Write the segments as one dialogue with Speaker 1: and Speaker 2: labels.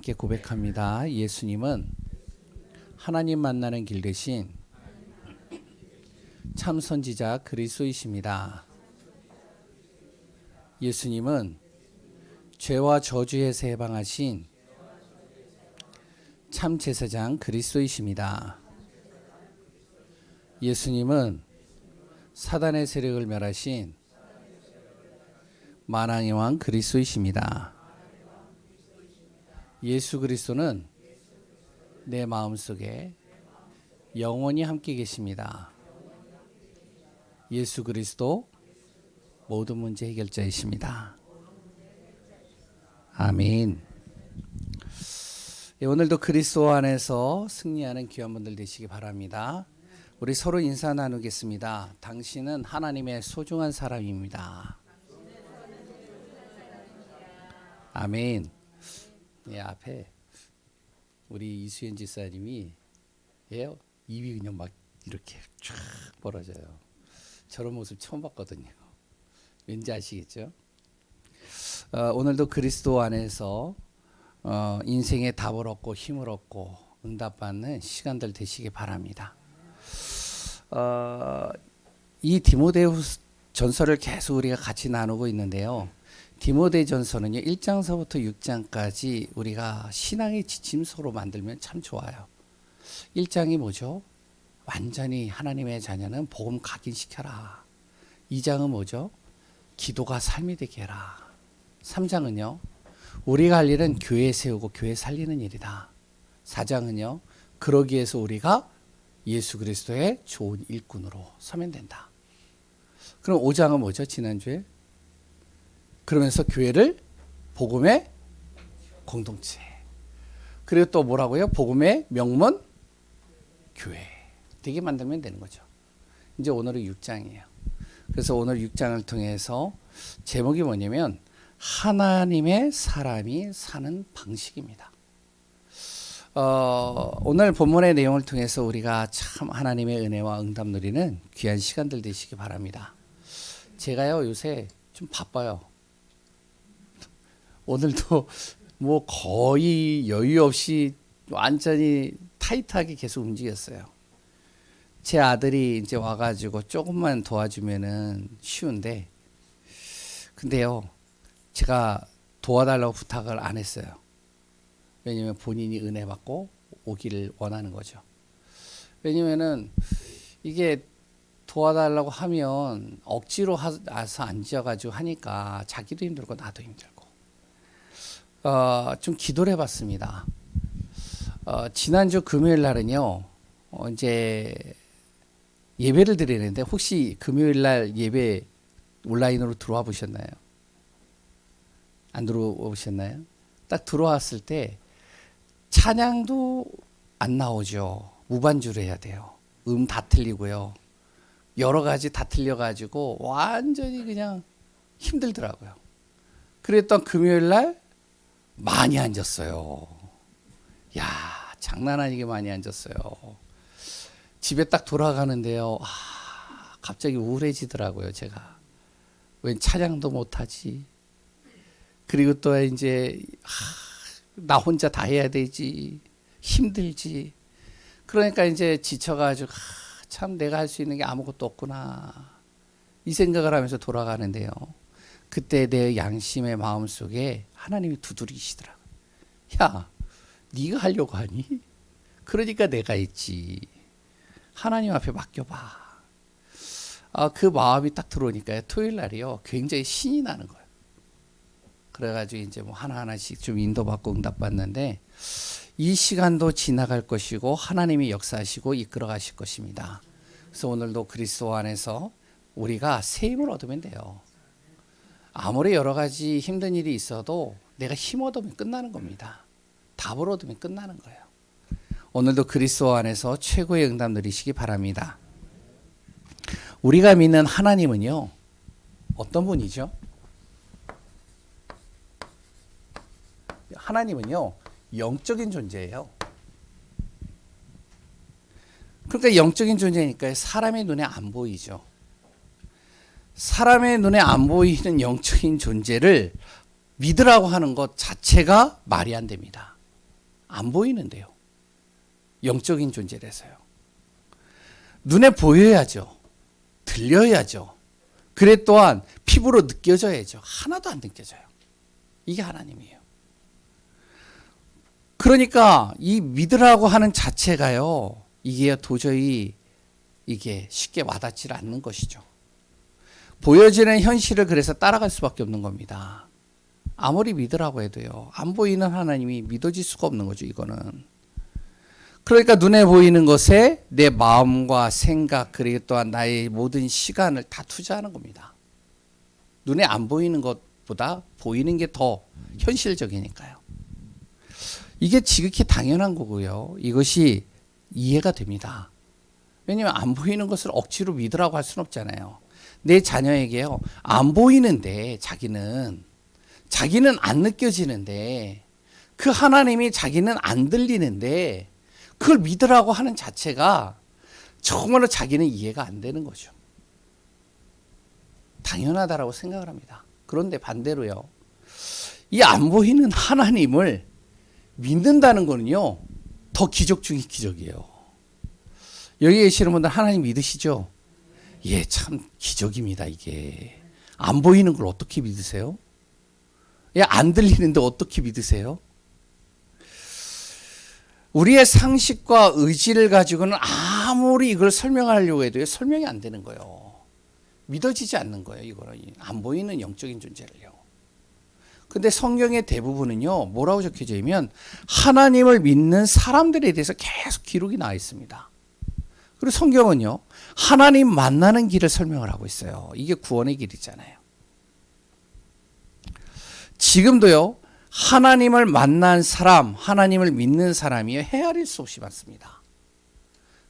Speaker 1: 함께 고백합니다. 예수님은 하나님 만나는 길 대신 참 선지자 그리스도이십니다. 예수님은 죄와 저주에서 해방하신 참 제사장 그리스도이십니다. 예수님은 사단의 세력을 멸하신 만왕의 왕 그리스도이십니다. 예수 그리스도는 내 마음속에 영원히 함께 계십니다. 예수 그리스도 모든 문제 해결자이십니다. 아멘. 오늘도 그리스도 안에서 승리하는 귀한 분들 되시기 바랍니다. 우리 서로 인사 나누겠습니다. 당신은 하나님의 소중한 사람입니다. 아멘. 예, 앞에 우리 이수연 지사님이 입이 그냥 막 이렇게 쫙 벌어져요. 저런 모습 처음 봤거든요. 왠지 아시겠죠? 오늘도 그리스도 안에서 인생의 답을 얻고 힘을 얻고 응답받는 시간들 되시기 바랍니다. 이 디모데후서 전서를 계속 우리가 같이 나누고 있는데요. 디모데전서는요 1장서부터 6장까지 우리가 신앙의 지침서로 만들면 참 좋아요. 1장이 뭐죠? 완전히 하나님의 자녀는 복음 각인시켜라. 2장은 뭐죠? 기도가 삶이 되게 해라. 3장은요 우리가 할 일은 교회 세우고 교회 살리는 일이다. 4장은요 그러기 위해서 우리가 예수 그리스도의 좋은 일꾼으로 서면 된다. 그럼 5장은 뭐죠? 지난주에 그러면서 교회를 복음의 공동체. 그리고 또 뭐라고요? 복음의 명문 교회. 되게 만들면 되는 거죠. 이제 오늘은 6장이에요. 그래서 오늘 6장을 통해서 제목이 뭐냐면 하나님의 사람이 사는 방식입니다. 오늘 본문의 내용을 통해서 우리가 참 하나님의 은혜와 응답 누리는 귀한 시간들 되시기 바랍니다. 제가요 요새 좀 바빠요. 오늘도 뭐 거의 여유 없이 완전히 타이트하게 계속 움직였어요. 제 아들이 이제 와가지고 조금만 도와주면은 쉬운데, 근데요, 제가 도와달라고 부탁을 안 했어요. 왜냐면 본인이 은혜 받고 오기를 원하는 거죠. 왜냐면은 이게 도와달라고 하면 억지로 와서 앉아가지고 하니까 자기도 힘들고 나도 힘들고. 좀 기도를 해봤습니다. 지난주 금요일 날은요, 이제 예배를 드리는데 혹시 금요일 날 예배 온라인으로 들어와 보셨나요? 안 들어와 보셨나요? 딱 들어왔을 때 찬양도 안 나오죠. 무반주를 해야 돼요. 다 틀리고요. 여러 가지 다 틀려가지고 완전히 그냥 힘들더라고요. 그랬던 금요일 날 많이 앉았어요. 야, 장난 아니게 많이 앉았어요. 집에 딱 돌아가는데요. 갑자기 우울해지더라고요, 제가. 웬 찬양도 못하지. 그리고 또 이제 나 혼자 다 해야 되지. 힘들지. 그러니까 이제 지쳐가지고 참 내가 할 수 있는 게 아무것도 없구나. 이 생각을 하면서 돌아가는데요. 그때 내 양심의 마음속에 하나님이 두드리시더라고요. 야, 네가 하려고 하니? 그러니까 내가 했지. 하나님 앞에 맡겨봐. 그 마음이 딱 들어오니까요. 토요일 날이요. 굉장히 신이 나는 거예요. 그래가지고 이제 뭐 하나하나씩 좀 인도받고 응답받는데 이 시간도 지나갈 것이고 하나님이 역사하시고 이끌어 가실 것입니다. 그래서 오늘도 그리스도 안에서 우리가 새 힘을 얻으면 돼요. 아무리 여러 가지 힘든 일이 있어도 내가 힘 얻으면 끝나는 겁니다. 답을 얻으면 끝나는 거예요. 오늘도 그리스도 안에서 최고의 응답 누리시기 바랍니다. 우리가 믿는 하나님은요, 어떤 분이죠? 하나님은요, 영적인 존재예요. 그러니까 영적인 존재니까 사람의 눈에 안 보이죠. 사람의 눈에 안 보이는 영적인 존재를 믿으라고 하는 것 자체가 말이 안 됩니다. 안 보이는데요. 영적인 존재라서요. 눈에 보여야죠. 들려야죠. 그래 또한 피부로 느껴져야죠. 하나도 안 느껴져요. 이게 하나님이에요. 그러니까 이 믿으라고 하는 자체가요. 이게 도저히 이게 쉽게 와닿지 않는 것이죠. 보여지는 현실을 그래서 따라갈 수밖에 없는 겁니다. 아무리 믿으라고 해도요. 안 보이는 하나님이 믿어질 수가 없는 거죠. 이거는. 그러니까 눈에 보이는 것에 내 마음과 생각 그리고 또한 나의 모든 시간을 다 투자하는 겁니다. 눈에 안 보이는 것보다 보이는 게 더 현실적이니까요. 이게 지극히 당연한 거고요. 이것이 이해가 됩니다. 왜냐하면 안 보이는 것을 억지로 믿으라고 할 수는 없잖아요. 내 자녀에게요. 안 보이는데 자기는 안 느껴지는데 그 하나님이 자기는 안 들리는데 그걸 믿으라고 하는 자체가 정말로 자기는 이해가 안 되는 거죠. 당연하다라고 생각을 합니다. 그런데 반대로요. 이 안 보이는 하나님을 믿는다는 거는요. 더 기적 중의 기적이에요. 여기 계시는 분들 하나님 믿으시죠? 예, 참 기적입니다. 이게. 안 보이는 걸 어떻게 믿으세요? 예, 안 들리는데 어떻게 믿으세요? 우리의 상식과 의지를 가지고는 아무리 이걸 설명하려고 해도 설명이 안 되는 거예요. 믿어지지 않는 거예요. 이거는 안 보이는 영적인 존재를요. 근데 성경의 대부분은요. 뭐라고 적혀져 있냐면 하나님을 믿는 사람들에 대해서 계속 기록이 나와 있습니다. 그리고 성경은요. 하나님 만나는 길을 설명을 하고 있어요. 이게 구원의 길이잖아요. 지금도요. 하나님을 만난 사람, 하나님을 믿는 사람이 헤아릴 수 없이 많습니다.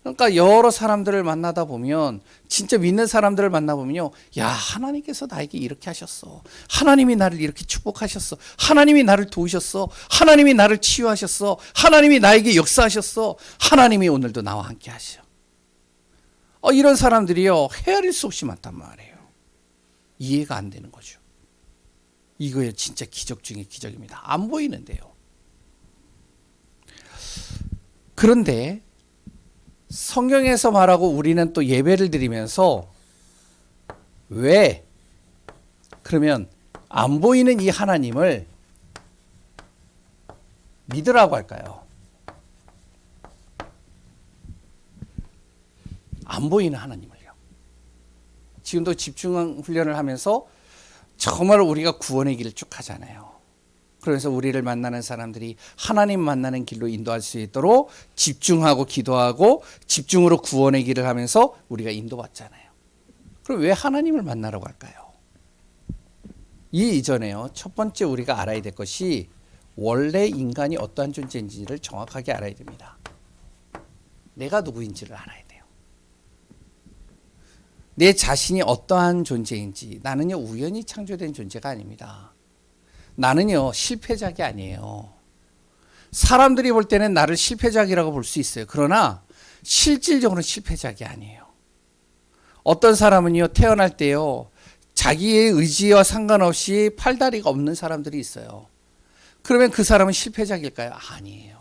Speaker 1: 그러니까 여러 사람들을 만나다 보면 진짜 믿는 사람들을 만나보면요. 야, 하나님께서 나에게 이렇게 하셨어. 하나님이 나를 이렇게 축복하셨어. 하나님이 나를 도우셨어. 하나님이 나를 치유하셨어. 하나님이 나에게 역사하셨어. 하나님이 오늘도 나와 함께 하셔. 이런 사람들이요. 헤아릴 수 없이 많단 말이에요. 이해가 안 되는 거죠. 이거에 진짜 기적 중의 기적입니다. 안 보이는데요. 그런데 성경에서 말하고 우리는 또 예배를 드리면서 왜 그러면 안 보이는 이 하나님을 믿으라고 할까요? 안 보이는 하나님을요. 지금도 집중 훈련을 하면서 정말 우리가 구원의 길을 쭉 가잖아요. 그래서 우리를 만나는 사람들이 하나님 만나는 길로 인도할 수 있도록 집중하고 기도하고 집중으로 구원의 길을 하면서 우리가 인도받잖아요. 그럼 왜 하나님을 만나라고 할까요? 이 이전에요. 첫 번째 우리가 알아야 될 것이 원래 인간이 어떠한 존재인지를 정확하게 알아야 됩니다. 내가 누구인지를 알아야 돼요. 내 자신이 어떠한 존재인지. 나는요 우연히 창조된 존재가 아닙니다. 나는요 실패작이 아니에요. 사람들이 볼 때는 나를 실패작이라고 볼 수 있어요. 그러나 실질적으로는 실패작이 아니에요. 어떤 사람은요 태어날 때요 자기의 의지와 상관없이 팔다리가 없는 사람들이 있어요. 그러면 그 사람은 실패작일까요? 아니에요.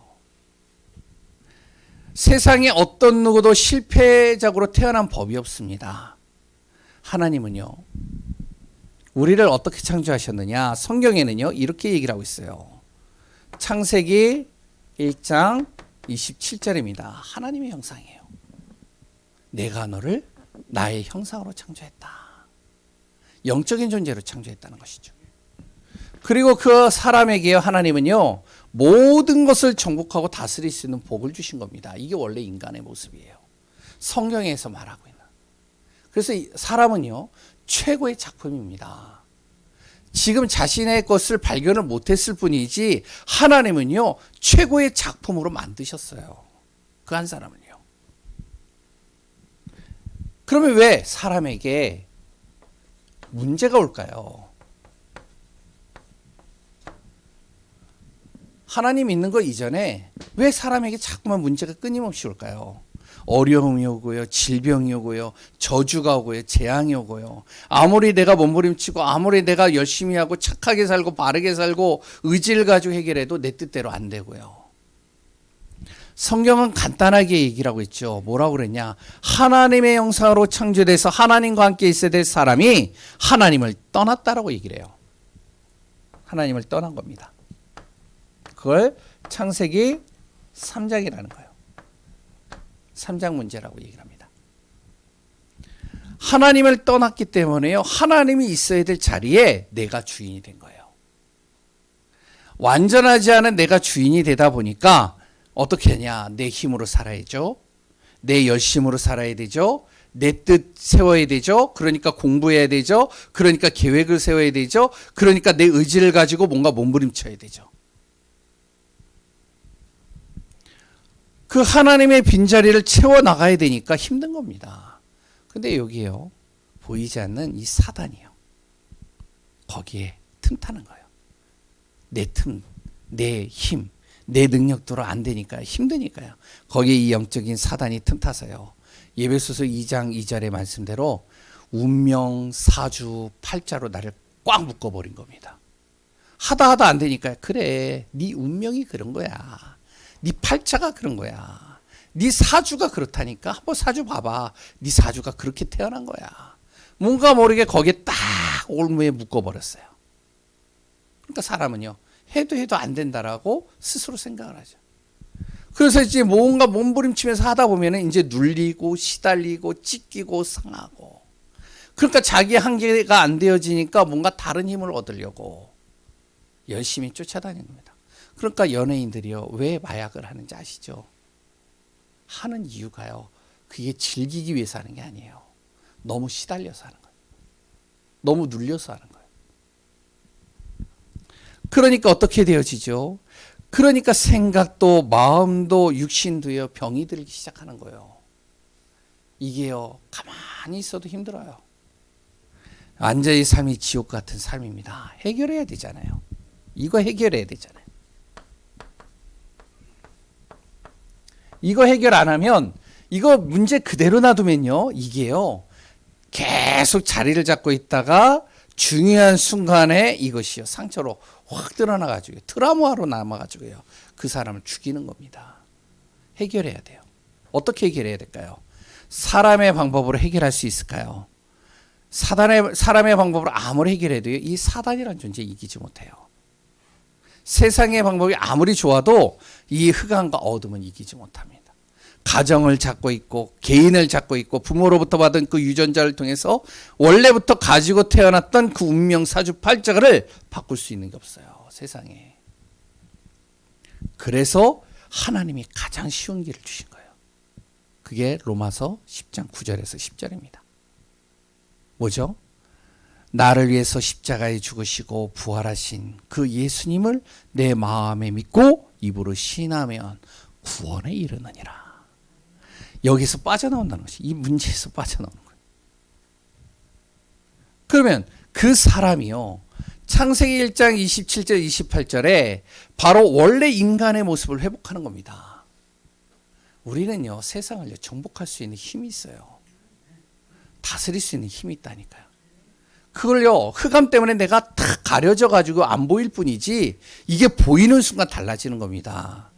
Speaker 1: 세상에 어떤 누구도 실패작으로 태어난 법이 없습니다. 하나님은요 우리를 어떻게 창조하셨느냐? 성경에는요 이렇게 얘기를 하고 있어요. 창세기 1장 27절입니다. 하나님의 형상이에요. 내가 너를 나의 형상으로 창조했다. 영적인 존재로 창조했다는 것이죠. 그리고 그 사람에게요 하나님은요 모든 것을 정복하고 다스릴 수 있는 복을 주신 겁니다. 이게 원래 인간의 모습이에요. 성경에서 말하고 있는. 그래서 사람은요 최고의 작품입니다. 지금 자신의 것을 발견을 못했을 뿐이지 하나님은요 최고의 작품으로 만드셨어요. 그 한 사람은요. 그러면 왜 사람에게 문제가 올까요? 하나님 있는 거 이전에 왜 사람에게 자꾸만 문제가 끊임없이 올까요? 어려움이 오고요, 질병이 오고요, 저주가 오고요, 재앙이 오고요. 아무리 내가 몸부림치고 아무리 내가 열심히 하고 착하게 살고 바르게 살고 의지를 가지고 해결해도 내 뜻대로 안 되고요. 성경은 간단하게 얘기를 하고 있죠. 뭐라고 그랬냐? 하나님의 형상으로 창조돼서 하나님과 함께 있어야 될 사람이 하나님을 떠났다라고 얘기를 해요. 하나님을 떠난 겁니다. 그걸 창세기 3장이라는 거예요. 3장 문제라고 얘기를 합니다. 하나님을 떠났기 때문에요. 하나님이 있어야 될 자리에 내가 주인이 된 거예요. 완전하지 않은 내가 주인이 되다 보니까 어떻게 하냐? 내 힘으로 살아야죠. 내 열심으로 살아야 되죠. 내 뜻 세워야 되죠. 그러니까 공부해야 되죠. 그러니까 계획을 세워야 되죠. 그러니까 내 의지를 가지고 뭔가 몸부림쳐야 되죠. 그 하나님의 빈자리를 채워나가야 되니까 힘든 겁니다. 근데 여기에요. 보이지 않는 이 사단이요. 거기에 틈타는 거예요. 내 틈, 내 힘, 내 능력도로 안 되니까요. 힘드니까요. 거기에 이 영적인 사단이 틈타서요. 에베소서 2장 2절의 말씀대로 운명, 사주, 팔자로 나를 꽉 묶어버린 겁니다. 하다 안 되니까 그래, 네 운명이 그런 거야. 네 팔자가 그런 거야. 네 사주가 그렇다니까. 한번 사주 봐봐. 네 사주가 그렇게 태어난 거야. 뭔가 모르게 거기에 딱 올무에 묶어버렸어요. 그러니까 사람은요. 해도 안 된다라고 스스로 생각을 하죠. 그래서 이제 뭔가 몸부림치면서 하다 보면 이제 눌리고 시달리고 찢기고 상하고. 그러니까 자기 한계가 안 되어지니까 뭔가 다른 힘을 얻으려고 열심히 쫓아다니는 겁니다. 그러니까 연예인들이요. 왜 마약을 하는지 아시죠? 하는 이유가요. 그게 즐기기 위해서 하는 게 아니에요. 너무 시달려서 하는 거예요. 너무 눌려서 하는 거예요. 그러니까 어떻게 되어지죠? 그러니까 생각도 마음도 육신도요. 병이 들기 시작하는 거예요. 이게요. 가만히 있어도 힘들어요. 앉아의 삶이 지옥 같은 삶입니다. 해결해야 되잖아요. 이거 해결해야 되잖아요. 이거 해결 안 하면 이거 문제 그대로 놔두면요. 이게요. 계속 자리를 잡고 있다가 중요한 순간에 이것이요. 상처로 확 드러나가지고 트라우마로 남아가지고요. 그 사람을 죽이는 겁니다. 해결해야 돼요. 어떻게 해결해야 될까요? 사람의 방법으로 해결할 수 있을까요? 사람의 방법으로 아무리 해결해도요. 이 사단이라는 존재 이기지 못해요. 세상의 방법이 아무리 좋아도 이 흑암과 어둠은 이기지 못합니다. 가정을 잡고 있고 개인을 잡고 있고 부모로부터 받은 그 유전자를 통해서 원래부터 가지고 태어났던 그 운명 사주 팔자를 바꿀 수 있는 게 없어요. 세상에. 그래서 하나님이 가장 쉬운 길을 주신 거예요. 그게 로마서 10장 9절에서 10절입니다. 뭐죠? 나를 위해서 십자가에 죽으시고 부활하신 그 예수님을 내 마음에 믿고 입으로 신하면 구원에 이르느니라. 여기서 빠져나온다는 것이 이 문제에서 빠져나오는 거예요. 그러면 그 사람이요. 창세기 1장 27절 28절에 바로 원래 인간의 모습을 회복하는 겁니다. 우리는요. 세상을 정복할 수 있는 힘이 있어요. 다스릴 수 있는 힘이 있다니까요. 그걸요. 흑암 때문에 내가 탁 가려져 가지고 안 보일 뿐이지 이게 보이는 순간 달라지는 겁니다.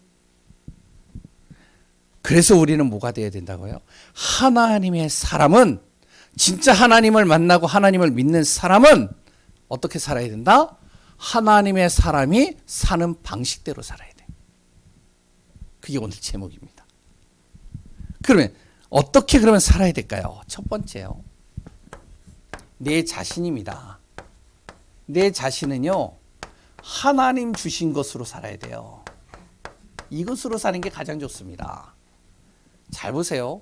Speaker 1: 그래서 우리는 뭐가 되어야 된다고요? 하나님의 사람은 진짜 하나님을 만나고 하나님을 믿는 사람은 어떻게 살아야 된다? 하나님의 사람이 사는 방식대로 살아야 돼. 그게 오늘 제목입니다. 그러면 어떻게 그러면 살아야 될까요? 첫 번째요. 내 자신입니다. 내 자신은요. 하나님 주신 것으로 살아야 돼요. 이것으로 사는 게 가장 좋습니다. 잘 보세요.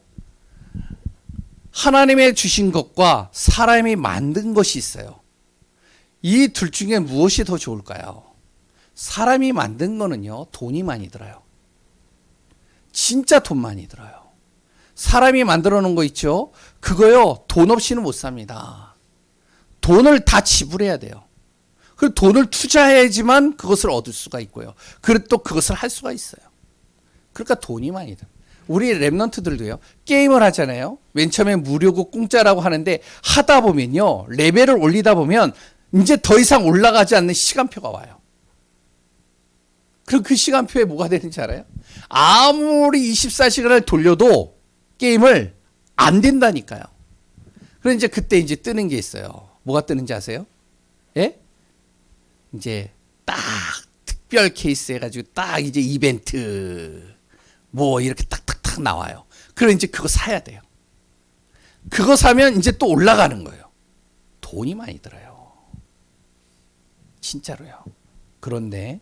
Speaker 1: 하나님의 주신 것과 사람이 만든 것이 있어요. 이 둘 중에 무엇이 더 좋을까요? 사람이 만든 거는요. 돈이 많이 들어요. 진짜 돈 많이 들어요. 사람이 만들어 놓은 거 있죠? 그거요. 돈 없이는 못 삽니다. 돈을 다 지불해야 돼요. 그리고 돈을 투자해야지만 그것을 얻을 수가 있고요. 그리고 또 그것을 할 수가 있어요. 그러니까 돈이 많이 들어요. 우리 랩런트들도요. 게임을 하잖아요. 맨 처음에 무료고 공짜라고 하는데 하다 보면요. 레벨을 올리다 보면 이제 더 이상 올라가지 않는 시간표가 와요. 그럼 그 시간표에 뭐가 되는지 알아요? 아무리 24시간을 돌려도 게임을 안 된다니까요. 그럼 이제 그때 이제 뜨는 게 있어요. 뭐가 뜨는지 아세요? 예? 이제 딱 특별 케이스 해가지고 딱 이제 이벤트 뭐 이렇게 딱딱딱 나와요. 그럼 이제 그거 사야 돼요. 그거 사면 이제 또 올라가는 거예요. 돈이 많이 들어요. 진짜로요. 그런데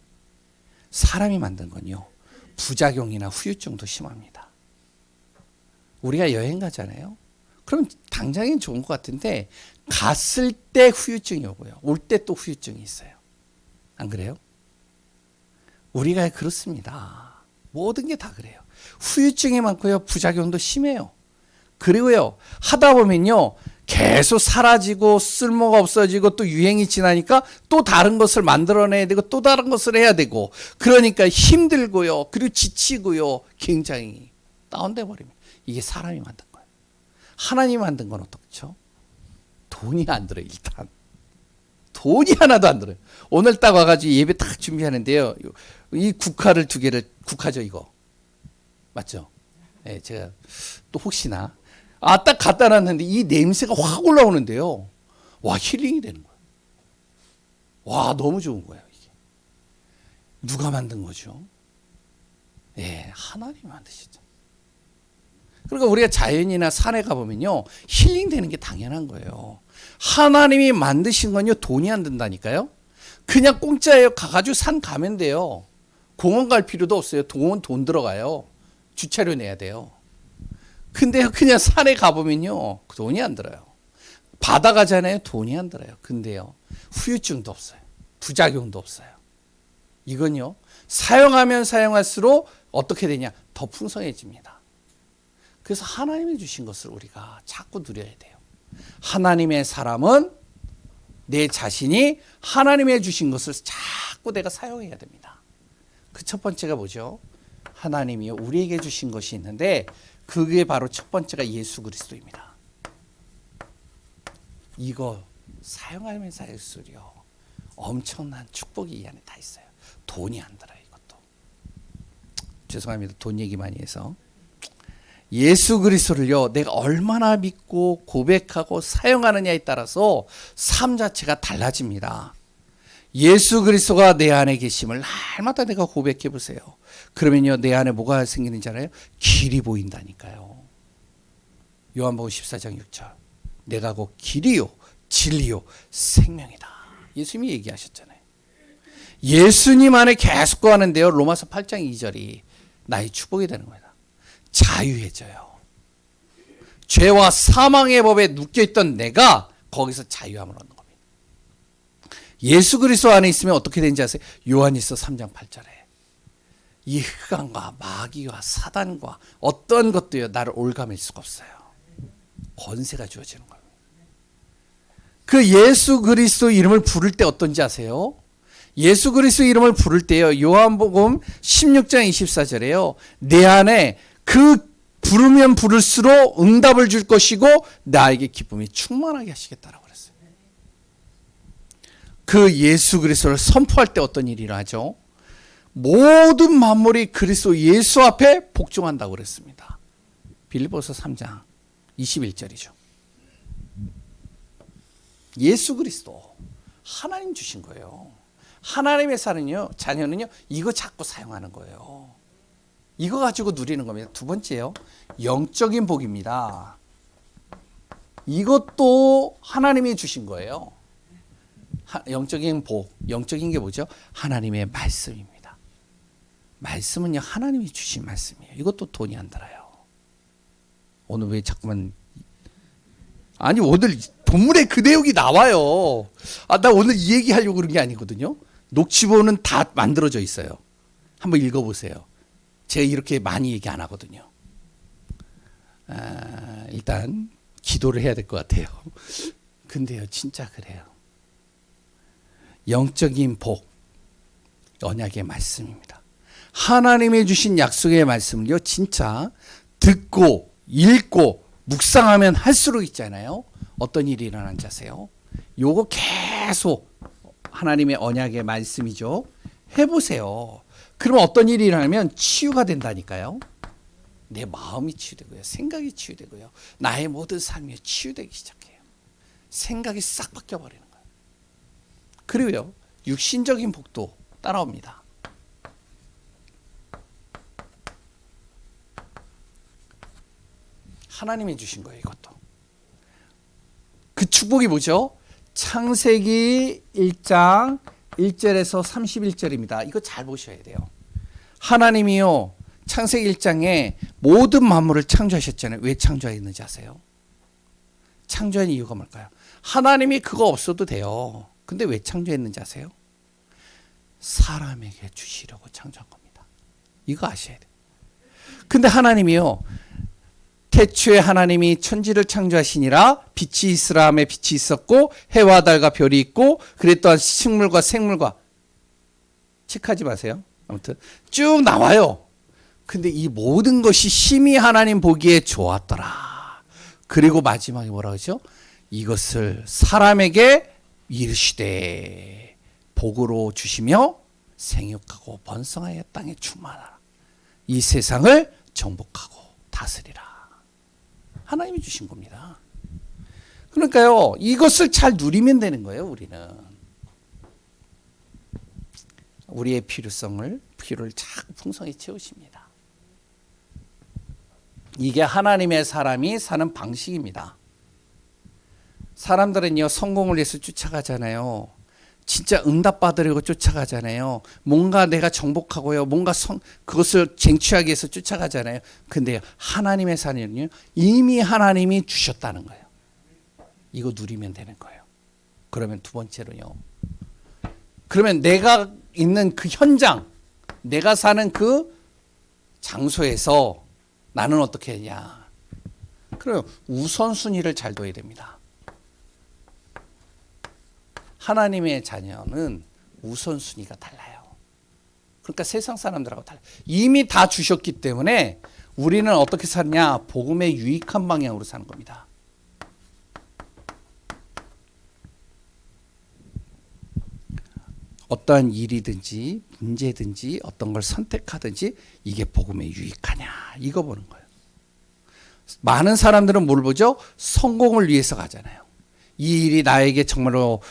Speaker 1: 사람이 만든 건요, 부작용이나 후유증도 심합니다. 우리가 여행 가잖아요. 그럼 당장엔 좋은 것 같은데 갔을 때 후유증이 오고요. 올 때 또 후유증이 있어요. 안 그래요? 우리가 그렇습니다. 모든 게 다 그래요. 후유증이 많고요. 부작용도 심해요. 그리고요, 하다 보면요, 계속 사라지고 쓸모가 없어지고 또 유행이 지나니까 또 다른 것을 만들어내야 되고 또 다른 것을 해야 되고, 그러니까 힘들고요. 그리고 지치고요. 굉장히 다운돼 버립니다. 이게 사람이 만든 거예요. 하나님 만든 건 어떻죠? 돈이 안 들어요. 일단 돈이 하나도 안 들어요. 오늘 딱 와가지고 예배 딱 준비하는데요, 이 국화를 2개를, 국화죠 이거 맞죠? 네, 제가 또 혹시나 딱 갖다 놨는데 이 냄새가 확 올라오는데요, 와, 힐링이 되는 거예요. 와, 너무 좋은 거예요. 이게 누가 만든 거죠? 예, 하나님이 만드시죠. 그러니까 우리가 자연이나 산에 가보면요, 힐링되는 게 당연한 거예요. 하나님이 만드신 건요, 돈이 안 든다니까요. 그냥 공짜예요. 가가지고 산 가면 돼요. 공원 갈 필요도 없어요. 공원 돈 들어가요. 주차료 내야 돼요. 근데요, 그냥 산에 가보면요, 돈이 안 들어요. 바다 가잖아요. 돈이 안 들어요. 근데요, 후유증도 없어요. 부작용도 없어요. 이건요, 사용하면 사용할수록 어떻게 되냐? 더 풍성해집니다. 그래서 하나님이 주신 것을 우리가 자꾸 누려야 돼요. 하나님의 사람은 내 자신이 하나님의 주신 것을 자꾸 내가 사용해야 됩니다. 그 첫 번째가 뭐죠? 하나님이 우리에게 주신 것이 있는데 그게 바로 첫 번째가 예수 그리스도입니다. 이거 사용하면 사용할수록요, 엄청난 축복이 이 안에 다 있어요. 돈이 안 들어요. 이것도. 죄송합니다. 돈 얘기 많이 해서. 예수 그리스도를요, 내가 얼마나 믿고 고백하고 사용하느냐에 따라서 삶 자체가 달라집니다. 예수 그리스도가 내 안에 계심을 날마다 내가 고백해 보세요. 그러면요, 내 안에 뭐가 생기는지 알아요? 길이 보인다니까요. 요한복음 14장 6절. 내가 곧 길이요 진리요 생명이다. 예수님이 얘기하셨잖아요. 예수님 안에 계속 거하는데요, 로마서 8장 2절이 나의 축복이 되는 거예요. 자유해져요. 죄와 사망의 법에 묶여있던 내가 거기서 자유함을 얻는 겁니다. 예수 그리스도 안에 있으면 어떻게 되는지 아세요? 요한일서 3장 8절에 이 흑암과 마귀와 사단과 어떤 것도요, 나를 올가맬 수가 없어요. 권세가 주어지는 겁니다. 그 예수 그리스도 이름을 부를 때 어떤지 아세요? 예수 그리스도 이름을 부를 때요, 요한복음 16장 24절에요 내 안에 그 부르면 부를수록 응답을 줄 것이고 나에게 기쁨이 충만하게 하시겠다라고 그랬어요. 그 예수 그리스도를 선포할 때 어떤 일이 일어나죠? 모든 만물이 그리스도 예수 앞에 복종한다고 그랬습니다. 빌립보서 3장 21절이죠. 예수 그리스도 하나님 주신 거예요. 하나님의 자녀는요, 이거 자꾸 사용하는 거예요. 이거 가지고 누리는 겁니다. 두 번째요, 영적인 복입니다. 이것도 하나님이 주신 거예요. 영적인 복, 영적인 게 뭐죠? 하나님의 말씀입니다. 말씀은요, 하나님이 주신 말씀이에요. 이것도 돈이 안 들어요. 오늘 왜 자꾸만, 아니 오늘 본문에 그 내용이 나와요. 나 오늘 이 얘기 하려고 그런 게 아니거든요. 녹취본은 다 만들어져 있어요. 한번 읽어보세요. 제가 이렇게 많이 얘기 안 하거든요. 일단 기도를 해야 될 것 같아요. 근데요, 진짜 그래요. 영적인 복, 언약의 말씀입니다. 하나님이 주신 약속의 말씀을요, 진짜 듣고 읽고 묵상하면 할수록 있잖아요, 어떤 일이 일어난지 아세요? 요거 계속 하나님의 언약의 말씀이죠. 해보세요. 그러면 어떤 일이 일어나면 치유가 된다니까요. 내 마음이 치유되고요. 생각이 치유되고요. 나의 모든 삶이 치유되기 시작해요. 생각이 싹 바뀌어버리는 거예요. 그리고요. 육신적인 복도 따라옵니다. 하나님이 주신 거예요. 이것도. 그 축복이 뭐죠? 창세기 1장 1절에서 31절입니다. 이거 잘 보셔야 돼요. 하나님이요. 창세기 1장에 모든 만물을 창조하셨잖아요. 왜 창조했는지 아세요? 창조한 이유가 뭘까요? 하나님이 그거 없어도 돼요. 근데 왜 창조했는지 아세요? 사람에게 주시려고 창조한 겁니다. 이거 아셔야 돼요. 근데 하나님이요. 태초에 하나님이 천지를 창조하시니라 빛이 있으라 하매 빛이 있었고 해와 달과 별이 있고 그랬더니 식물과 생물과 체크하지 마세요. 아무튼 쭉 나와요. 근데 이 모든 것이 심히 하나님 보기에 좋았더라. 그리고 마지막에 뭐라 그러죠? 이것을 사람에게 이르시되 복으로 주시며 생육하고 번성하여 땅에 충만하라. 이 세상을 정복하고 다스리라. 하나님이 주신 겁니다. 그러니까요, 이것을 잘 누리면 되는 거예요, 우리는. 우리의 필요를 자꾸 풍성히 채우십니다. 이게 하나님의 사람이 사는 방식입니다. 사람들은요, 성공을 위해서 쫓아가잖아요. 진짜 응답받으려고 쫓아가잖아요. 뭔가 내가 정복하고요. 뭔가 그것을 쟁취하기 위해서 쫓아가잖아요. 근데 하나님의 사람은요. 이미 하나님이 주셨다는 거예요. 이거 누리면 되는 거예요. 그러면 두 번째로요. 그러면 내가 있는 그 현장, 내가 사는 그 장소에서 나는 어떻게 했냐. 그래요. 우선순위를 잘 둬야 됩니다. 하나님의 자녀는 우선순위가 달라요. 그러니까 세상 사람들하고 달라요. 이미 다 주셨기 때문에 우리는 어떻게 사냐? 복음에 유익한 방향으로 사는 겁니다. 어떠한 일이든지 문제든지 어떤 걸 선택하든지 이게 복음에 유익하냐 이거 보는 거예요. 많은 사람들은 뭘 보죠? 성공을 위해서 가잖아요. 이 일이 나에게 정말로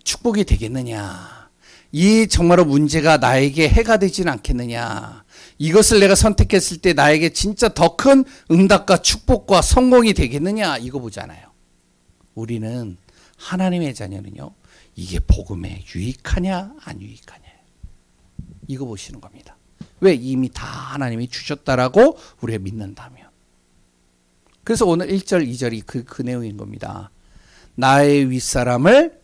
Speaker 1: 축복이 되겠느냐? 이 정말로 문제가 나에게 해가 되지는 않겠느냐? 이것을 내가 선택했을 때 나에게 진짜 더 큰 응답과 축복과 성공이 되겠느냐? 이거 보잖아요. 우리는 하나님의 자녀는요. 이게 복음에 유익하냐 안 유익하냐 이거 보시는 겁니다. 왜? 이미 다 하나님이 주셨다라고 우리가 믿는다면. 그래서 오늘 1절 2절이 그 내용인 겁니다. 나의 윗사람을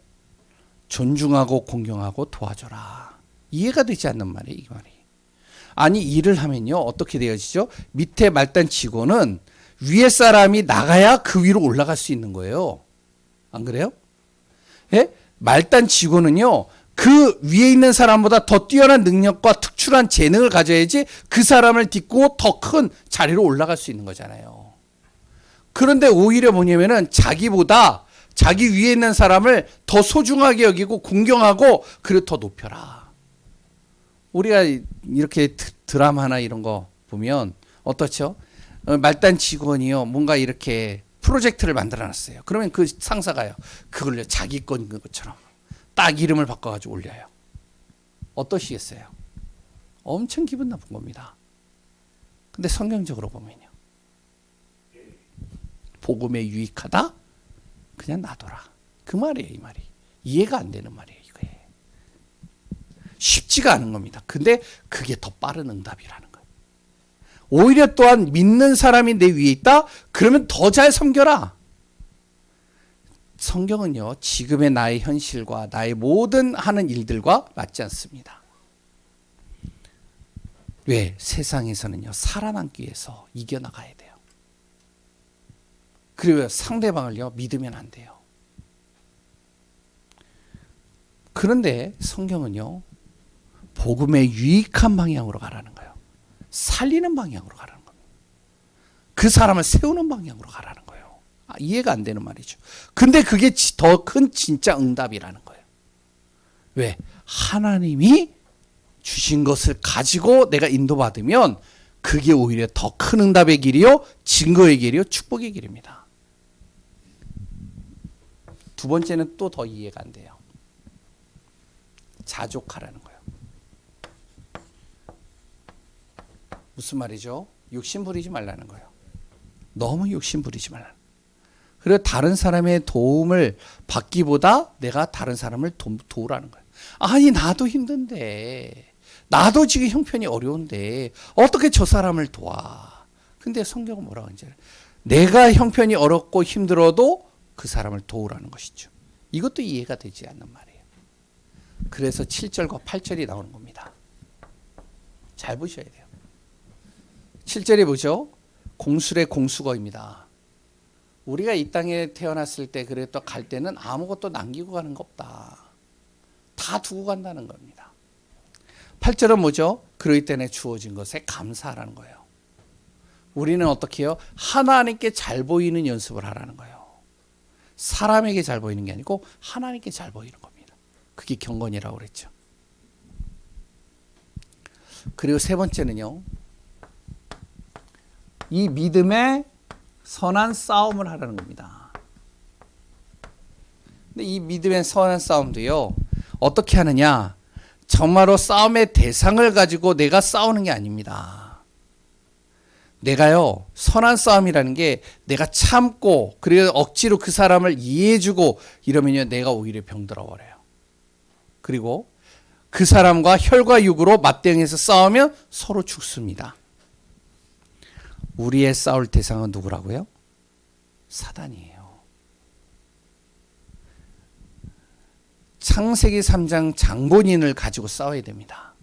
Speaker 1: 존중하고 공경하고 도와줘라. 이해가 되지 않는 말이에요. 이 말이. 아니 일을 하면요. 어떻게 되어지죠? 밑에 말단 직원은 위에 사람이 나가야 그 위로 올라갈 수 있는 거예요. 안 그래요? 예? 말단 직원은요. 그 위에 있는 사람보다 더 뛰어난 능력과 특출한 재능을 가져야지 그 사람을 딛고 더 큰 자리로 올라갈 수 있는 거잖아요. 그런데 오히려 뭐냐면은 자기보다 자기 위에 있는 사람을 더 소중하게 여기고 공경하고 그리고 더 높여라. 우리가 이렇게 드라마나 이런 거 보면 어떻죠? 말단 직원이요. 뭔가 이렇게 프로젝트를 만들어놨어요. 그러면 그 상사가요. 그걸요. 자기 건 것처럼 딱 이름을 바꿔가지고 올려요. 어떠시겠어요? 엄청 기분 나쁜 겁니다. 근데 성경적으로 보면요. 복음에 유익하다? 그냥 놔둬라. 그 말이에요. 이 말이. 이해가 안 되는 말이에요. 이거에. 쉽지가 않은 겁니다. 근데 그게 더 빠른 응답이라는 거예요. 오히려 또한 믿는 사람이 내 위에 있다? 그러면 더 잘 섬겨라. 성경은요. 지금의 나의 현실과 나의 모든 하는 일들과 맞지 않습니다. 왜? 세상에서는요. 살아남기 위해서 이겨나가야 돼요. 그리고 상대방을요. 믿으면 안 돼요. 그런데 성경은요. 복음에 유익한 방향으로 가라는 거예요. 살리는 방향으로 가라는 겁니다. 그 사람을 세우는 방향으로 가라는 거예요. 이해가 안 되는 말이죠. 근데 그게 더 큰 진짜 응답이라는 거예요. 왜? 하나님이 주신 것을 가지고 내가 인도받으면 그게 오히려 더 큰 응답의 길이요, 증거의 길이요, 축복의 길입니다. 두 번째는 또 더 이해가 안 돼요. 자족하라는 거예요. 무슨 말이죠? 욕심 부리지 말라는 거예요. 너무 욕심 부리지 말라는 거예요. 그리고 다른 사람의 도움을 받기보다 내가 다른 사람을 도우라는 거예요. 아니 나도 힘든데, 나도 지금 형편이 어려운데 어떻게 저 사람을 도와? 근데 성경은 뭐라고 하는지 알아요? 내가 형편이 어렵고 힘들어도 그 사람을 도우라는 것이죠. 이것도 이해가 되지 않는 말이에요. 그래서 7절과 8절이 나오는 겁니다. 잘 보셔야 돼요. 7절에 보죠. 공술의 공수거입니다. 우리가 이 땅에 태어났을 때 그래 또 갈 때는 아무것도 남기고 가는 거 없다. 다 두고 간다는 겁니다. 8절은 뭐죠? 그러기 때문에 주어진 것에 감사하라는 거예요. 우리는 어떻게 해요? 하나님께 잘 보이는 연습을 하라는 거예요. 사람에게 잘 보이는 게 아니고 하나님께 잘 보이는 겁니다. 그게 경건이라고 그랬죠. 그리고 세 번째는요, 이 믿음의 선한 싸움을 하라는 겁니다. 근데 이 믿음의 선한 싸움도요, 어떻게 하느냐? 정말로 싸움의 대상을 가지고 내가 싸우는 게 아닙니다. 내가요, 선한 싸움이라는 게 내가 참고 그리고 억지로 그 사람을 이해해주고 이러면요, 내가 오히려 병들어 버려요. 그리고 그 사람과 혈과 육으로 맞대응해서 싸우면 서로 죽습니다. 우리의 싸울 대상은 누구라고요? 사단이에요. 창세기 3장 장본인을 가지고 싸워야 됩니다.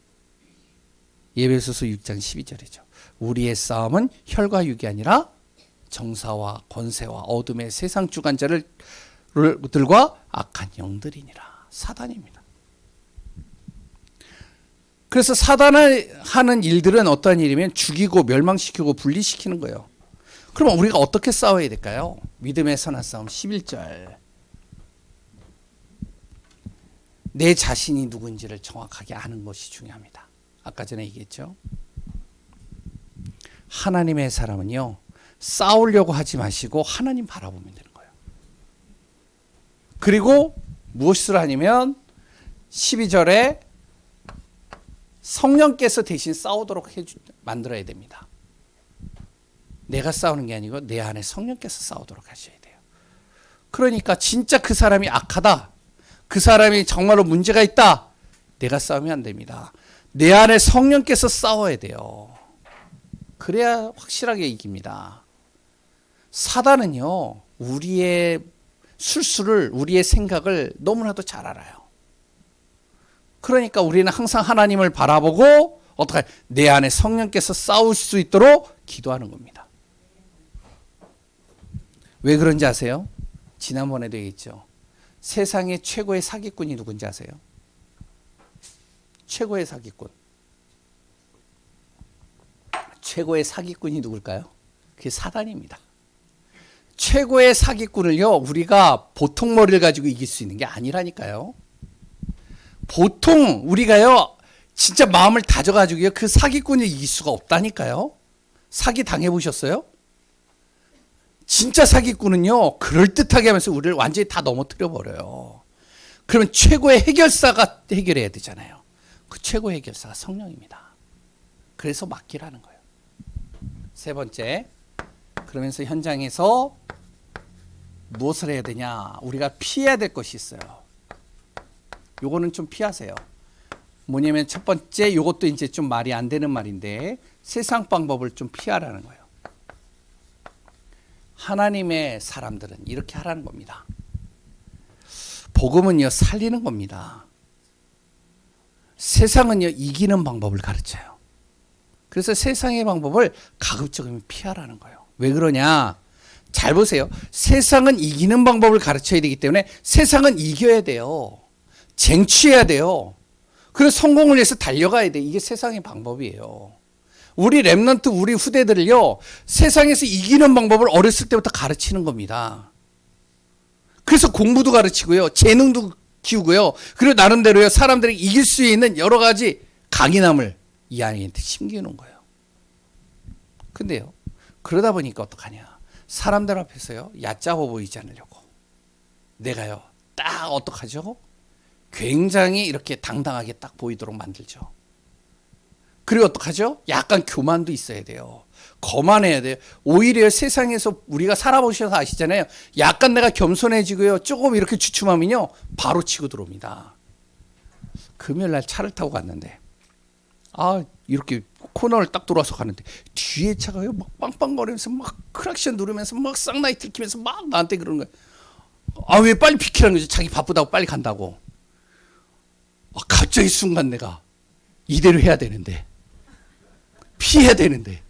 Speaker 1: 에베소서 6장 12절이죠. 우리의 싸움은 혈과 육이 아니라 정사와 권세와 어둠의 세상 주관자들과 악한 영들이니라. 사단입니다. 그래서 사단을 하는 일들은 어떠한 일이면 죽이고 멸망시키고 분리시키는 거예요. 그럼 우리가 어떻게 싸워야 될까요? 믿음의 선한 싸움 11절. 내 자신이 누군지를 정확하게 아는 것이 중요합니다. 아까 전에 얘기했죠. 하나님의 사람은요, 싸우려고 하지 마시고 하나님 바라보면 되는 거예요. 그리고 무엇을 하냐면 12절에 성령께서 대신 싸우도록 만들어야 됩니다. 내가 싸우는 게 아니고 내 안에 성령께서 싸우도록 하셔야 돼요. 그러니까 진짜 그 사람이 악하다, 그 사람이 정말로 문제가 있다, 내가 싸우면 안 됩니다. 내 안에 성령께서 싸워야 돼요. 그래야 확실하게 이깁니다. 사단은요, 우리의 술수를, 우리의 생각을 너무나도 잘 알아요. 그러니까 우리는 항상 하나님을 바라보고 어떻게 내 안에 성령께서 싸울 수 있도록 기도하는 겁니다. 왜 그런지 아세요? 지난번에도 얘기했죠. 세상의 최고의 사기꾼이 누군지 아세요? 최고의 사기꾼. 최고의 사기꾼이 누굴까요? 그게 사단입니다. 최고의 사기꾼을요, 우리가 보통 머리를 가지고 이길 수 있는 게 아니라니까요. 보통 우리가요, 진짜 마음을 다져가지고요, 그 사기꾼을 이길 수가 없다니까요. 사기 당해보셨어요? 진짜 사기꾼은요, 그럴듯하게 하면서 우리를 완전히 다 넘어뜨려 버려요. 그러면 최고의 해결사가 해결해야 되잖아요. 그 최고의 해결사가 성령입니다. 그래서 맡기라는 거예요. 세 번째, 그러면서 현장에서 무엇을 해야 되냐? 우리가 피해야 될 것이 있어요. 요거는 좀 피하세요. 뭐냐면 첫 번째, 요것도 이제 좀 말이 안 되는 말인데, 세상 방법을 좀 피하라는 거예요. 하나님의 사람들은 이렇게 하라는 겁니다. 복음은요, 살리는 겁니다. 세상은요, 이기는 방법을 가르쳐요. 그래서 세상의 방법을 가급적이면 피하라는 거예요. 왜 그러냐? 잘 보세요. 세상은 이기는 방법을 가르쳐야 되기 때문에 세상은 이겨야 돼요. 쟁취해야 돼요. 그래서 성공을 위해서 달려가야 돼. 이게 세상의 방법이에요. 우리 렘넌트, 우리 후대들을요, 세상에서 이기는 방법을 어렸을 때부터 가르치는 겁니다. 그래서 공부도 가르치고요, 재능도 키우고요, 그리고 나름대로요, 사람들이 이길 수 있는 여러 가지 강인함을 이 아이한테 심겨놓은 거예요. 근데요, 그러다 보니까 어떡하냐. 사람들 앞에서요, 얕잡아 보이지 않으려고. 내가요, 딱 어떡하죠? 굉장히 이렇게 당당하게 딱 보이도록 만들죠. 그리고 어떡하죠? 약간 교만도 있어야 돼요. 거만해야 돼요. 오히려 세상에서 우리가 살아보셔서 아시잖아요. 약간 내가 겸손해지고요. 조금 이렇게 주춤하면요. 바로 치고 들어옵니다. 금요일 날 차를 타고 갔는데 이렇게 코너를 딱 돌아서 가는데 뒤에 차가요. 막 빵빵거리면서 막 크락션 누르면서 막 쌍라이트 키면서 막 나한테 그러는 거예요. 왜 빨리 비키라는 거지? 자기 바쁘다고 빨리 간다고. 갑자기 순간 내가 이대로 해야 되는데 피해야 되는데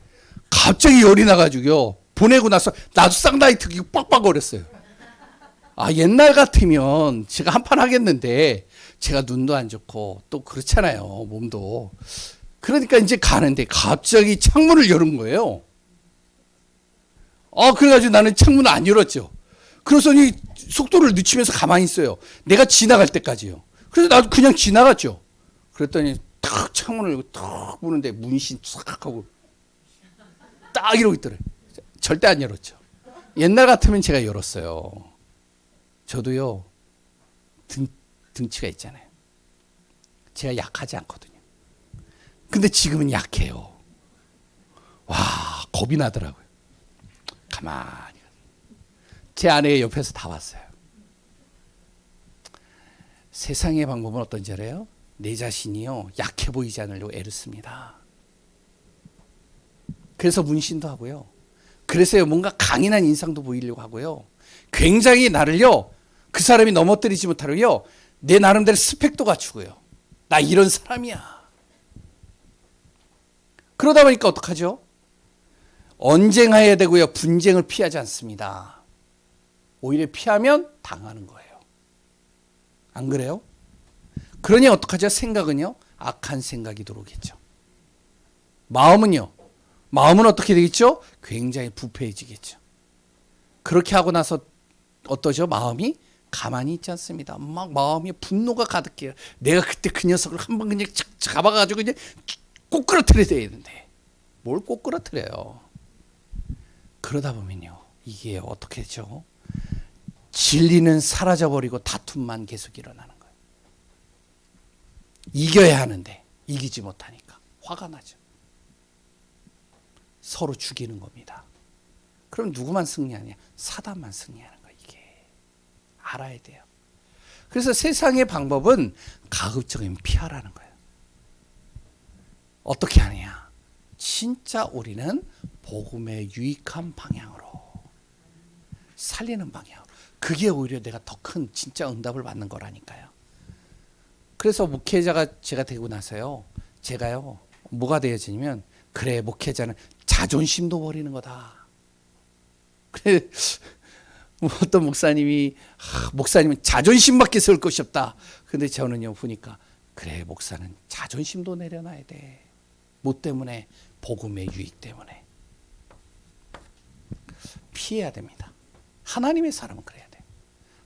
Speaker 1: 갑자기 열이 나가지고요. 보내고 나서 나도 쌍라이트 키고 빡빡거렸어요. 옛날 같으면 제가 한판 하겠는데 제가 눈도 안 좋고 또 그렇잖아요. 몸도. 그러니까 이제 가는데 갑자기 창문을 여는 거예요. 그래가지고 나는 창문을 안 열었죠. 그래서 이 속도를 늦추면서 가만히 있어요. 내가 지나갈 때까지요. 그래서 나도 그냥 지나갔죠. 그랬더니 탁 창문을 열고 탁 보는데 문신 싹 하고 딱 이러고 있더래요. 절대 안 열었죠. 옛날 같으면 제가 열었어요. 저도요, 등치가 있잖아요. 제가 약하지 않거든요. 근데 지금은 약해요. 겁이 나더라고요. 가만히. 제 아내 옆에서 다 봤어요. 세상의 방법은 어떤지 알아요? 내 자신이요, 약해 보이지 않으려고 애를 씁니다. 그래서 문신도 하고요. 그래서 뭔가 강인한 인상도 보이려고 하고요. 굉장히 나를요, 그 사람이 넘어뜨리지 못하려고요, 내 나름대로 스펙도 갖추고요. 나 이런 사람이야. 그러다 보니까 어떡하죠? 언쟁해야 되고요. 분쟁을 피하지 않습니다. 오히려 피하면 당하는 거예요. 안 그래요? 그러니 어떡하죠? 생각은요, 악한 생각이 들어오겠죠. 마음은요, 마음은 어떻게 되겠죠? 굉장히 부패해지겠죠. 그렇게 하고 나서 어떠죠? 마음이 가만히 있지 않습니다. 막 마음이 분노가 가득해요. 내가 그때 그 녀석을 한번 그냥 잡아가지고 그냥 꼬꾸라뜨려야 되는데 뭘 꼬꾸라뜨려요. 그러다 보면요, 이게 어떻게 되죠? 진리는 사라져버리고 다툼만 계속 일어나는 거예요. 이겨야 하는데 이기지 못하니까 화가 나죠. 서로 죽이는 겁니다. 그럼 누구만 승리하냐? 사단만 승리하는 거예요. 이게 알아야 돼요. 그래서 세상의 방법은 가급적이면 피하라는 거예요. 어떻게 하느냐? 진짜 우리는 복음의 유익한 방향으로, 살리는 방향으로. 그게 오히려 내가 더 큰 진짜 응답을 받는 거라니까요. 그래서 목회자가 제가 되고 나서요, 제가요, 뭐가 되어지냐면, 그래, 목회자는 자존심도 버리는 거다. 그래, 어떤 목사님은 자존심밖에 세울 것이 없다. 근데 저는요, 보니까, 그래, 목사는 자존심도 내려놔야 돼. 뭐 때문에? 복음의 유익 때문에. 피해야 됩니다. 하나님의 사람은 그래야 돼.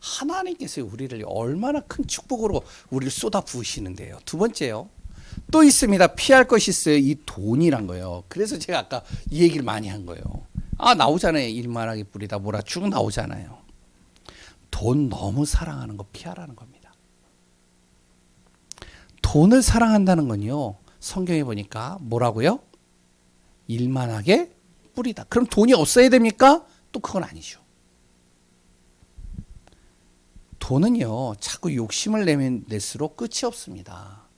Speaker 1: 하나님께서 우리를 얼마나 큰 축복으로 우리를 쏟아 부으시는데요. 두 번째요, 또 있습니다. 피할 것이 있어요. 이 돈이란 거예요. 그래서 제가 아까 이 얘기를 많이 한 거예요. 나오잖아요. 일만하게 뿌리다 뭐라 쭉 나오잖아요. 돈 너무 사랑하는 거 피하라는 겁니다. 돈을 사랑한다는 건요, 성경에 보니까 뭐라고요? 일만하게 뿌리다. 그럼 돈이 없어야 됩니까? 또 그건 아니죠. 돈은요, 자꾸 욕심을 내면 낼수록 끝이 없습니다.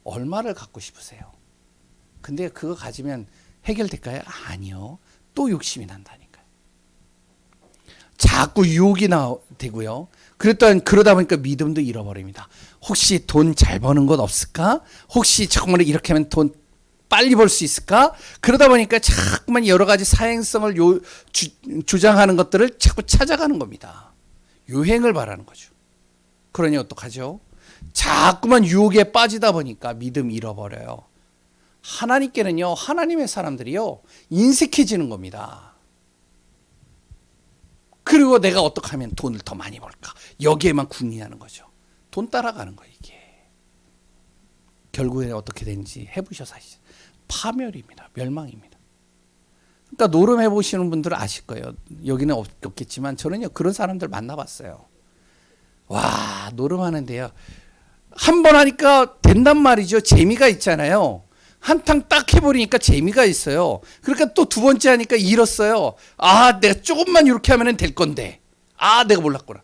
Speaker 1: 얼마를 갖고 싶으세요? 근데 그거 가지면 해결될까요? 아니요. 또 욕심이 난다니까요. 자꾸 유혹이 되고요. 그러다 보니까 믿음도 잃어버립니다. 혹시 돈 잘 버는 곳 없을까? 혹시 정말 이렇게 하면 돈 빨리 벌 수 있을까? 그러다 보니까 자꾸만 여러 가지 사행성을 주장하는 것들을 자꾸 찾아가는 겁니다. 유행을 바라는 거죠. 그러니 어떡하죠? 자꾸만 유혹에 빠지다 보니까 믿음 잃어버려요. 하나님께는요, 하나님의 사람들이요, 인색해지는 겁니다. 그리고 내가 어떻게 하면 돈을 더 많이 벌까? 여기에만 궁리하는 거죠. 돈 따라가는 거예요, 이게. 결국에 어떻게 되는지 해보셔서 아시죠. 파멸입니다. 멸망입니다. 그러니까 노름해 보시는 분들은 아실 거예요. 여기는 없겠지만 저는요 그런 사람들 만나봤어요. 와, 노름하는데요. 한 번 하니까 된단 말이죠. 재미가 있잖아요. 한탕 딱 해버리니까 재미가 있어요. 그러니까 또 두 번째 하니까 잃었어요. 아, 내가 조금만 이렇게 하면 될 건데. 아, 내가 몰랐구나.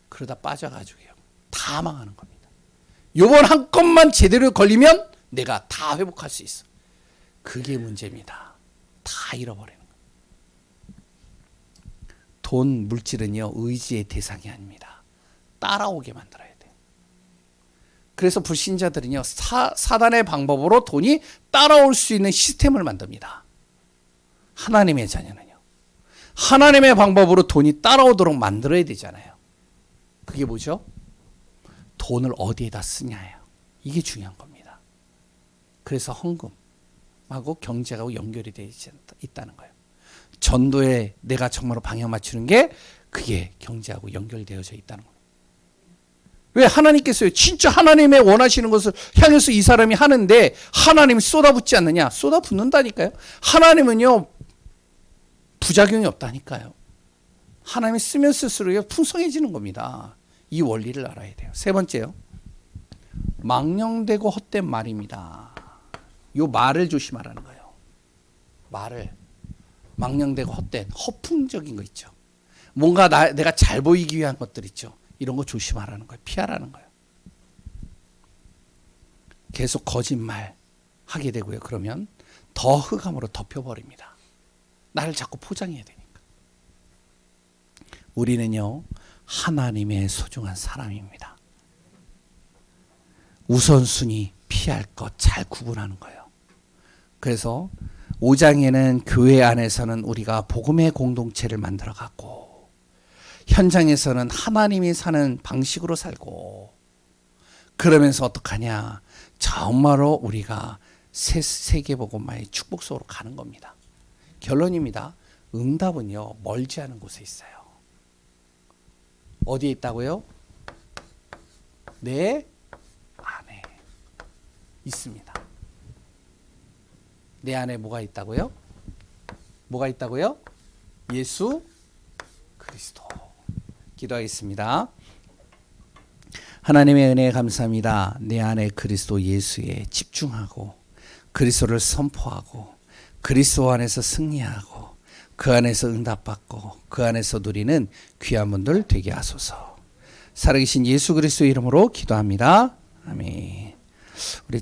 Speaker 1: 그러다 빠져가지고요. 다 망하는 겁니다. 요번 한 건만 제대로 걸리면 내가 다 회복할 수 있어. 그게 문제입니다. 다 잃어버리는 거예요. 돈, 물질은요, 의지의 대상이 아닙니다. 따라오게 만들어야 돼요. 그래서 불신자들은요, 사단의 방법으로 돈이 따라올 수 있는 시스템을 만듭니다. 하나님의 자녀는요, 하나님의 방법으로 돈이 따라오도록 만들어야 되잖아요. 그게 뭐죠? 돈을 어디에다 쓰냐예요. 이게 중요한 겁니다. 그래서 헌금하고 경제하고 연결이 되어 있다는 거예요. 전도에 내가 정말로 방향 맞추는 게 그게 경제하고 연결되어져 있다는 겁니다. 왜 하나님께서요, 진짜 하나님의 원하시는 것을 향해서 이 사람이 하는데 하나님이 쏟아붓지 않느냐? 쏟아붓는다니까요. 하나님은요, 부작용이 없다니까요. 하나님이 쓰면 쓸수록 풍성해지는 겁니다. 이 원리를 알아야 돼요. 세 번째요. 망령되고 헛된 말입니다. 요 말을 조심하라는 거예요. 말을. 망령되고 헛된, 허풍적인 거 있죠. 뭔가 내가 잘 보이기 위한 것들 있죠. 이런 거 조심하라는 거예요. 피하라는 거예요. 계속 거짓말 하게 되고요. 그러면 더 흑암으로 덮여버립니다. 나를 자꾸 포장해야 되니까. 우리는요, 하나님의 소중한 사람입니다. 우선순위 피할 것 잘 구분하는 거예요. 그래서 5장에는 교회 안에서는 우리가 복음의 공동체를 만들어 갖고, 현장에서는 하나님이 사는 방식으로 살고, 그러면서 어떡하냐, 정말로 우리가 세계복음화의 축복 속으로 가는 겁니다. 결론입니다. 응답은요, 멀지 않은 곳에 있어요. 어디에 있다고요? 내 안에 있습니다. 내 안에 뭐가 있다고요? 뭐가 있다고요? 예수 그리스도. 기도하겠습니다. 하나님의 은혜에 감사합니다. 내 안에 그리스도 예수에 집중하고 그리스도를 선포하고 그리스도 안에서 승리하고 그 안에서 응답받고 그 안에서 누리는 귀한 분들 되게 하소서. 살아계신 예수 그리스도 이름으로 기도합니다. 아멘. 우리